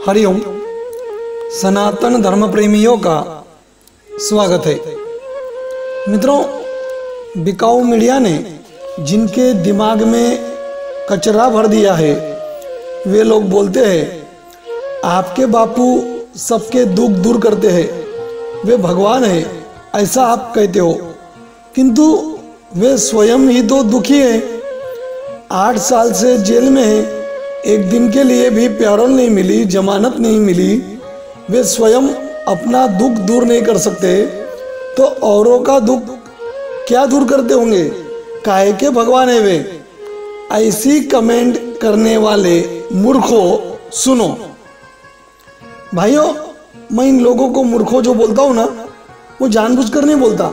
हरिओम। सनातन धर्म प्रेमियों का स्वागत है। मित्रों, बिकाऊ मीडिया ने जिनके दिमाग में कचरा भर दिया है वे लोग बोलते हैं आपके बापू सबके दुख दूर करते हैं, वे भगवान है, ऐसा आप कहते हो, किंतु वे स्वयं ही तो दुखी है। 8 साल से जेल में है, एक दिन के लिए भी पैरोल नहीं मिली, जमानत नहीं मिली, वे स्वयं अपना दुख दूर नहीं कर सकते तो औरों का दुख क्या दूर करते होंगे? काहे के भगवान है वे? ऐसी कमेंट करने वाले मूर्खों सुनो। भाइयों, मैं इन लोगों को मूर्खों जो बोलता हूँ ना, वो जानबूझकर नहीं बोलता,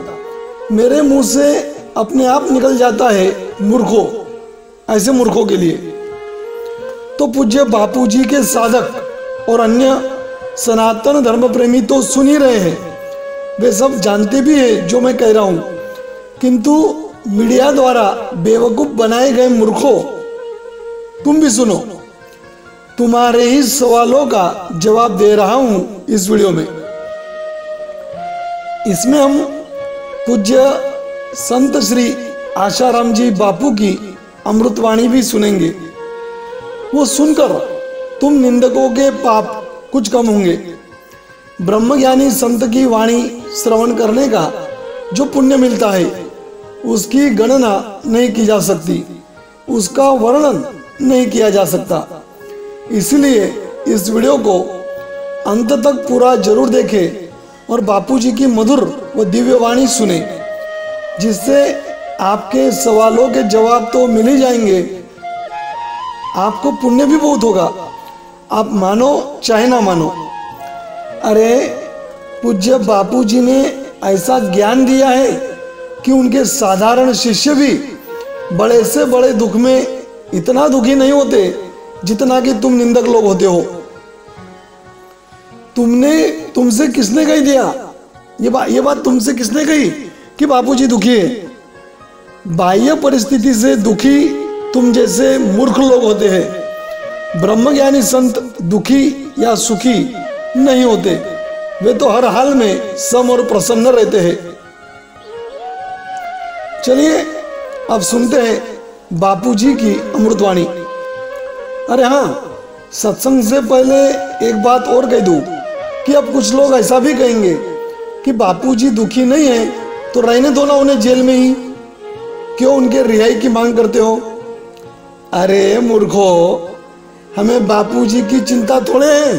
मेरे मुंह से अपने आप निकल जाता है मूर्खों। ऐसे मूर्खों के लिए तो पूज्य बापूजी के साधक और अन्य सनातन धर्म प्रेमी तो सुन ही रहे हैं, वे सब जानते भी हैं जो मैं कह रहा हूं, किंतु मीडिया द्वारा बेवकूफ बनाए गए मूर्खों, तुम भी सुनो। तुम्हारे ही सवालों का जवाब दे रहा हूं इस वीडियो में। इसमें हम पूज्य संत श्री आशाराम जी बापू की अमृतवाणी भी सुनेंगे। वो सुनकर तुम निंदकों के पाप कुछ कम होंगे। ब्रह्मज्ञानी संत की वाणी श्रवण करने का जो पुण्य मिलता है उसकी गणना नहीं की जा सकती, उसका वर्णन नहीं किया जा सकता। इसलिए इस वीडियो को अंत तक पूरा जरूर देखें और बापूजी की मधुर व दिव्य वाणी सुने, जिससे आपके सवालों के जवाब तो मिल ही जाएंगे, आपको पुण्य भी बहुत होगा, आप मानो चाहे ना मानो। अरे पूज्य बापूजी ने ऐसा ज्ञान दिया है कि उनके साधारण शिष्य भी बड़े से बड़े दुख में इतना दुखी नहीं होते जितना कि तुम निंदक लोग होते हो। तुमसे किसने कही दिया ये बात तुमसे किसने कही कि बापूजी दुखी है? बाह्य परिस्थिति से दुखी तुम जैसे मूर्ख लोग होते हैं। ब्रह्मज्ञानी संत दुखी या सुखी नहीं होते, वे तो हर हाल में सम और प्रसन्न रहते हैं। चलिए अब सुनते हैं बापूजी की अमृतवाणी। अरे हाँ, सत्संग से पहले एक बात और कह दूं कि अब कुछ लोग ऐसा भी कहेंगे कि बापूजी दुखी नहीं है तो रहने दो ना उन्हें जेल में ही, क्यों उनके रिहाई की मांग करते हो? अरे मूर्खो, हमें बापूजी की चिंता थोड़े है,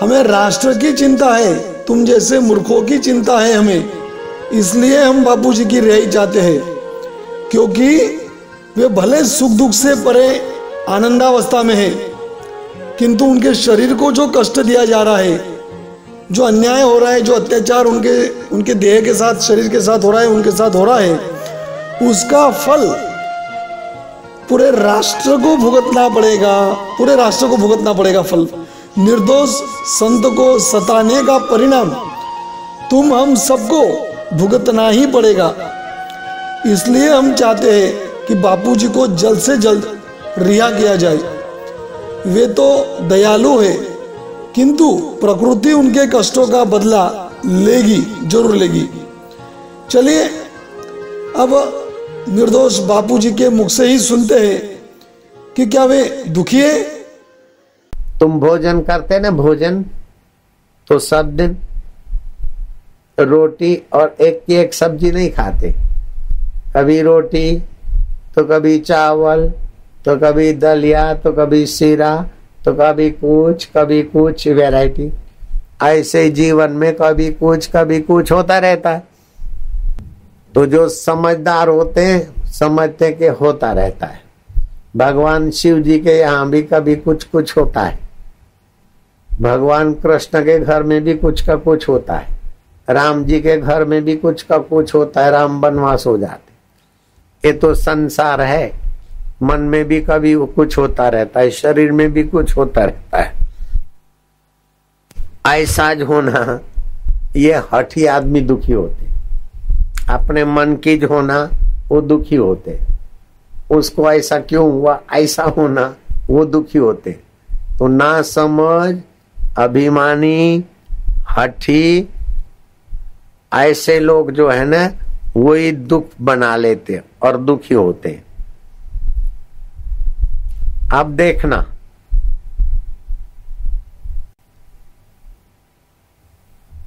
हमें राष्ट्र की चिंता है, तुम जैसे मूर्खों की चिंता है हमें। इसलिए हम बापूजी की रिहाई चाहते हैं, क्योंकि वे भले सुख दुख से परे आनंदावस्था में है, किंतु उनके शरीर को जो कष्ट दिया जा रहा है, जो अन्याय हो रहा है, जो अत्याचार उनके देह के साथ, शरीर के साथ हो रहा है, उनके साथ हो रहा है, उसका फल पूरे राष्ट्र को भुगतना पड़ेगा, पूरे राष्ट्र को भुगतना पड़ेगा फल। निर्दोष संत को सताने का परिणाम तुम हम सबको भुगतना ही पड़ेगा। इसलिए हम चाहते हैं कि बापूजी को जल्द से जल्द रिहा किया जाए। वे तो दयालु है, किंतु प्रकृति उनके कष्टों का बदला लेगी, जरूर लेगी। चलिए अब निर्दोष बापूजी के मुख से ही सुनते हैं कि क्या वे दुखी है? तुम भोजन करते ना, भोजन तो सब दिन रोटी और एक की एक सब्जी नहीं खाते। कभी रोटी तो कभी चावल तो कभी दलिया तो कभी सीरा तो कभी कुछ वैरायटी। ऐसे जीवन में कभी कुछ होता रहता है। तो जो समझदार होते हैं समझते हैं कि होता रहता है। भगवान शिव जी के यहाँ भी कभी कुछ होता है, भगवान कृष्ण के घर में भी कुछ का कुछ होता है, राम जी के घर में भी कुछ का कुछ होता है, राम वनवास हो जाते। ये तो संसार है, मन में भी कभी कुछ होता रहता है, शरीर में भी कुछ होता रहता है। ऐसा होना, ये हठी आदमी दुखी होते, अपने मन की जो होना वो दुखी होते, उसको ऐसा क्यों हुआ ऐसा होना वो दुखी होते। तो ना समझ अभिमानी, हठी, ऐसे लोग जो है ना वही दुख बना लेते और दुखी होते। अब देखना,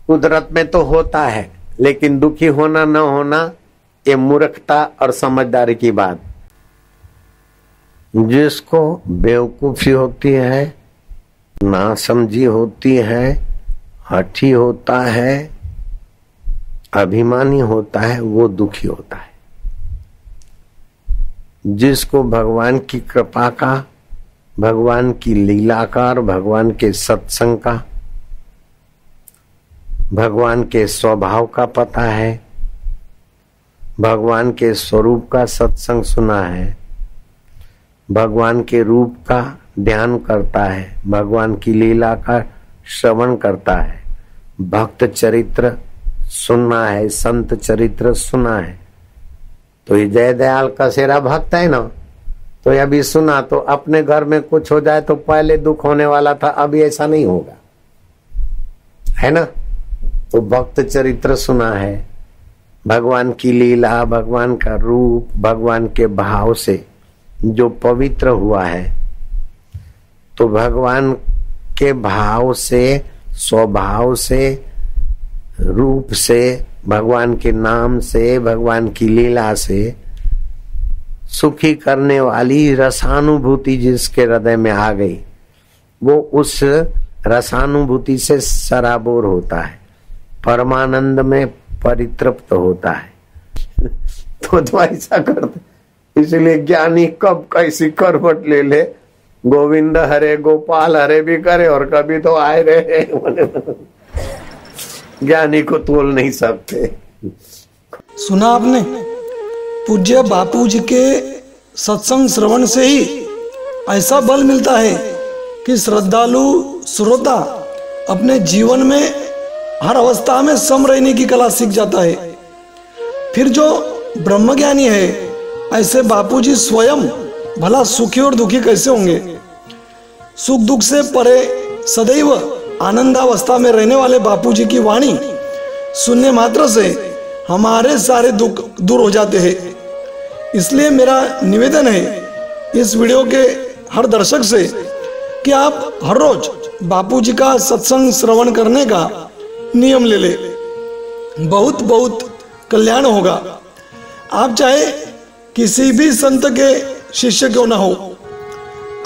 कुदरत में तो होता है, लेकिन दुखी होना न होना ये मूर्खता और समझदारी की बात। जिसको बेवकूफी होती है, नासमझी होती है, हठी होता है, अभिमानी होता है, वो दुखी होता है। जिसको भगवान की कृपा का, भगवान की लीला का और भगवान के सत्संग का, भगवान के स्वभाव का पता है, भगवान के स्वरूप का सत्संग सुना है, भगवान के रूप का ध्यान करता है, भगवान की लीला का श्रवण करता है, भक्त चरित्र सुनना है, संत चरित्र सुना है, तो ये जय दयाल कसेरा भक्त है ना, तो अभी सुना तो अपने घर में कुछ हो जाए तो पहले दुख होने वाला था, अभी ऐसा नहीं होगा, है ना। तो भक्त चरित्र सुना है, भगवान की लीला, भगवान का रूप, भगवान के भाव से जो पवित्र हुआ है, तो भगवान के भाव से, स्वभाव से, रूप से, भगवान के नाम से, भगवान की लीला से सुखी करने वाली रसानुभूति जिसके हृदय में आ गई, वो उस रसानुभूति से सराबोर होता है, परमानंद में परितृप्त होता है। तो ऐसा करते, इसलिए ज्ञानी कब कैसी करवट ले ले, गोविंद हरे गोपाल हरे भी करे और कभी तो आए रहे, ज्ञानी को तोल नहीं सकते। सुना आपने, पूज्य बापू जी के सत्संग श्रवण से ही ऐसा बल मिलता है कि श्रद्धालु श्रोता अपने जीवन में हर अवस्था में सम रहने की कला सीख जाता है। फिर जो ब्रह्मज्ञानी है, ऐसे बापूजी स्वयं भला सुखी और दुखी कैसे होंगे। सुख दुख से परे सदैव आनंदावस्था में रहने वाले बापूजी की वाणी सुनने मात्र से हमारे सारे दुख दूर हो जाते हैं। इसलिए मेरा निवेदन है इस वीडियो के हर दर्शक से कि आप हर रोज बापूजी का सत्संग श्रवण करने का नियम ले ले, बहुत बहुत कल्याण होगा। आप चाहे किसी भी संत के शिष्य क्यों ना हो,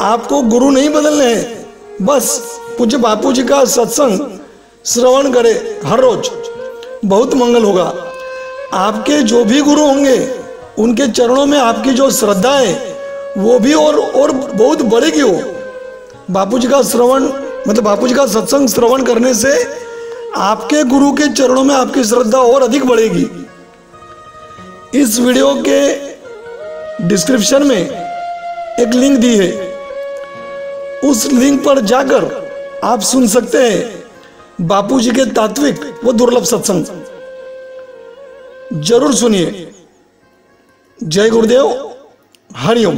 आपको गुरु नहीं बदलने हैं, बस पूज्य बापू जी का सत्संग श्रवण करे हर रोज, बहुत मंगल होगा। आपके जो भी गुरु होंगे उनके चरणों में आपकी जो श्रद्धा है वो भी और बहुत बढ़ेगी। हो बापू जी का श्रवण मतलब बापू जी का सत्संग श्रवण करने से आपके गुरु के चरणों में आपकी श्रद्धा और अधिक बढ़ेगी। इस वीडियो के डिस्क्रिप्शन में एक लिंक दी है, उस लिंक पर जाकर आप सुन सकते हैं बापू जी के तात्विक व दुर्लभ सत्संग। जरूर सुनिए। जय गुरुदेव, हरिओम।